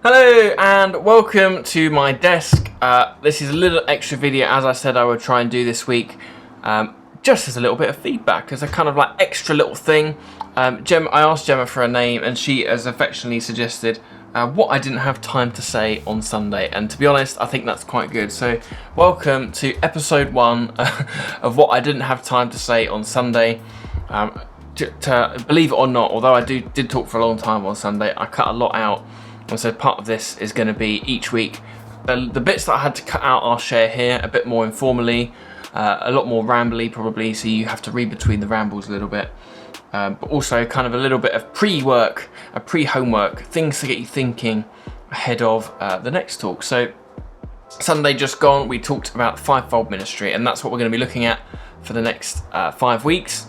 Hello and welcome to my desk. This is a little extra video, as I said I would try and do this week, just as a little bit of feedback, as a kind of like extra little thing. I asked Gemma for a name and she has affectionately suggested what I didn't have time to say on Sunday, and to be honest I think that's quite good. So welcome to episode 1 of what I didn't have time to say on Sunday. Believe it or not, although I did talk for a long time on Sunday, I cut a lot out. And so part of this is going to be each week. The bits that I had to cut out I'll share here, a bit more informally, a lot more rambly probably, so you have to read between the rambles a little bit. But also kind of a little bit of pre-work, pre-homework, things to get you thinking ahead of the next talk. So Sunday just gone, we talked about the fivefold ministry, and that's what we're going to be looking at for the next 5 weeks.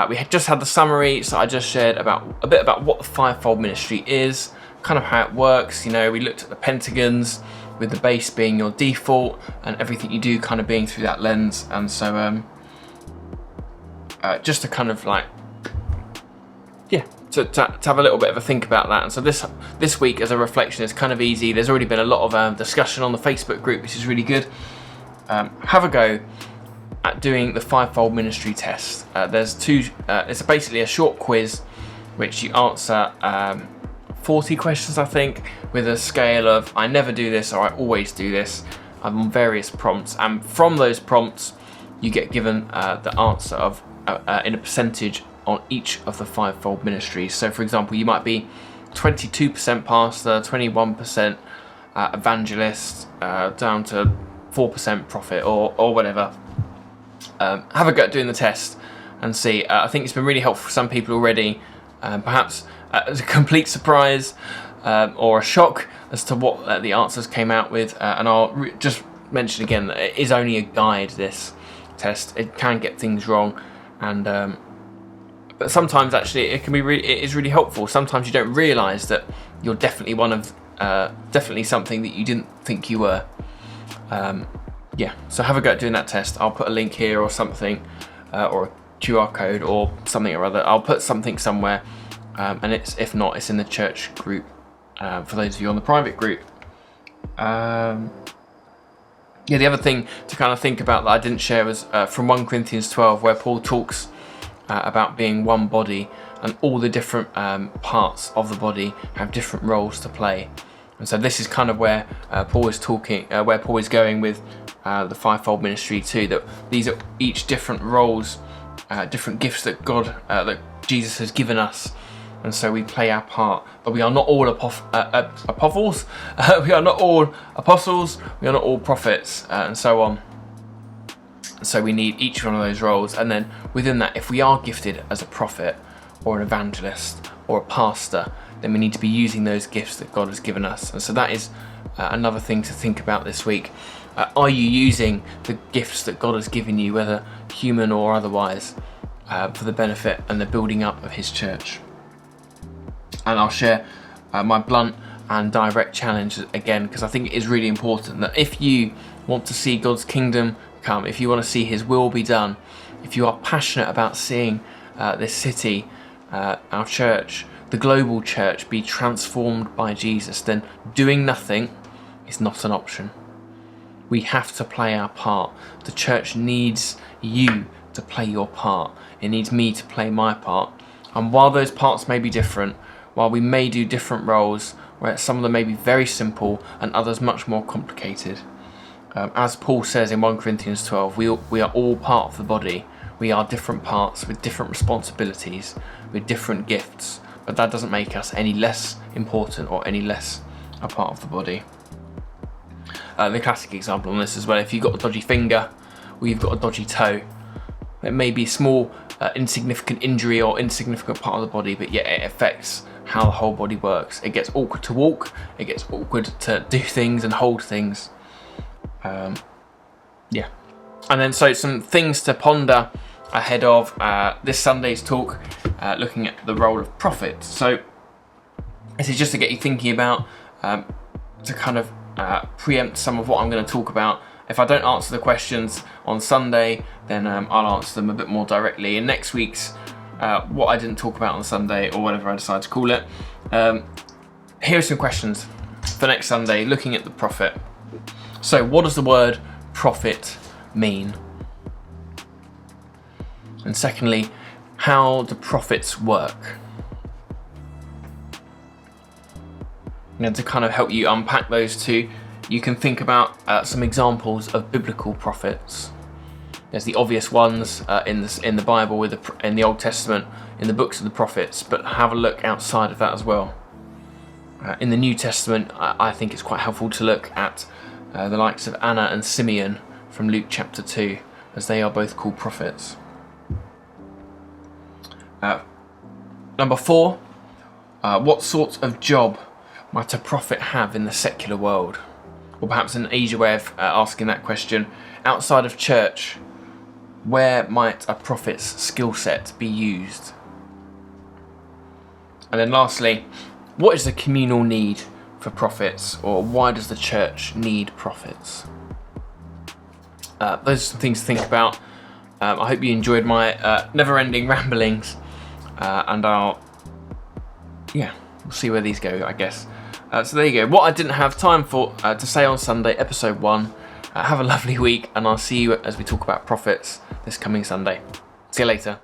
We had just had the summary, so I just shared a bit about what the fivefold ministry is, kind of how it works. You know, we looked at the pentagons, with the base being your default and everything you do kind of being through that lens. And so just to kind of like, yeah, to have a little bit of a think about that. And so this week as a reflection is kind of easy. There's already been a lot of discussion on the Facebook group, which is really good. Have a go at doing the fivefold ministry test. There's two, it's basically a short quiz which you answer 40 questions, I think, with a scale of I never do this or I always do this, on various prompts, and from those prompts you get given the answer of in a percentage on each of the fivefold ministries. So for example, you might be 22% pastor, 21% evangelist, down to 4% prophet, or whatever. Have a go at doing the test and see. I think it's been really helpful for some people already, perhaps as a complete surprise or a shock as to what the answers came out with. And I'll just mention again that it is only a guide, this test. It can get things wrong, and but sometimes actually it is really helpful. Sometimes you don't realise that you're definitely definitely something that you didn't think you were. Yeah, so have a go at doing that test. I'll put a link here or something, or a QR code or something or other. I'll put something somewhere, and if not, it's in the church group for those of you on the private group. Yeah, the other thing to kind of think about that I didn't share was from 1 Corinthians 12, where Paul talks about being one body, and all the different parts of the body have different roles to play. And so this is kind of where Paul is talking, where Paul is going with the fivefold ministry too, that these are each different roles, different gifts that that Jesus has given us, and so we play our part. But we are not all apostles. We are not all apostles. We are not all prophets, and so on. So we need each one of those roles, and then within that, if we are gifted as a prophet or an evangelist or a pastor, then we need to be using those gifts that God has given us. And so that is another thing to think about this week. Are you using the gifts that God has given you, whether human or otherwise, for the benefit and the building up of his church? And I'll share my blunt and direct challenge again, because I think it is really important that if you want to see God's kingdom come, if you want to see his will be done, if you are passionate about seeing this city, our church, the global church, be transformed by Jesus, then doing nothing is not an option. We have to play our part. The church needs you to play your part. It needs me to play my part. And while those parts may be different, while we may do different roles, where some of them may be very simple and others much more complicated, as Paul says in 1 Corinthians 12, we are all part of the body. We are different parts with different responsibilities, with different gifts, but that doesn't make us any less important or any less a part of the body. The classic example on this as well, if you've got a dodgy finger or you've got a dodgy toe, it may be a small insignificant injury or insignificant part of the body, but yet it affects how the whole body works. It gets awkward to walk, it gets awkward to do things and hold things. Yeah. And then so some things to ponder ahead of this Sunday's talk, looking at the role of prophet. So this is just to get you thinking about, to kind of preempt some of what I'm going to talk about. If I don't answer the questions on Sunday, then I'll answer them a bit more directly in next week's what I didn't talk about on Sunday, or whatever I decide to call it. here are some questions for next Sunday, looking at the prophet. So what does the word prophet mean? And secondly, how do prophets work? And to kind of help you unpack those two, you can think about some examples of biblical prophets. There's the obvious ones in the Bible, in the Old Testament, in the books of the prophets, but have a look outside of that as well. In the New Testament, I think it's quite helpful to look at the likes of Anna and Simeon from Luke chapter 2, as they are both called prophets. Number 4, what sort of job might a prophet have in the secular world? Or perhaps an easier way of asking that question, outside of church, where might a prophet's skill set be used? And then lastly, what is the communal need for prophets, or why does the church need prophets? Those are some things to think about. I hope you enjoyed my never-ending ramblings, and we'll see where these go, I guess. So there you go. What I didn't have time for to say on Sunday, episode 1. Have a lovely week, and I'll see you as we talk about prophets this coming Sunday. See you later.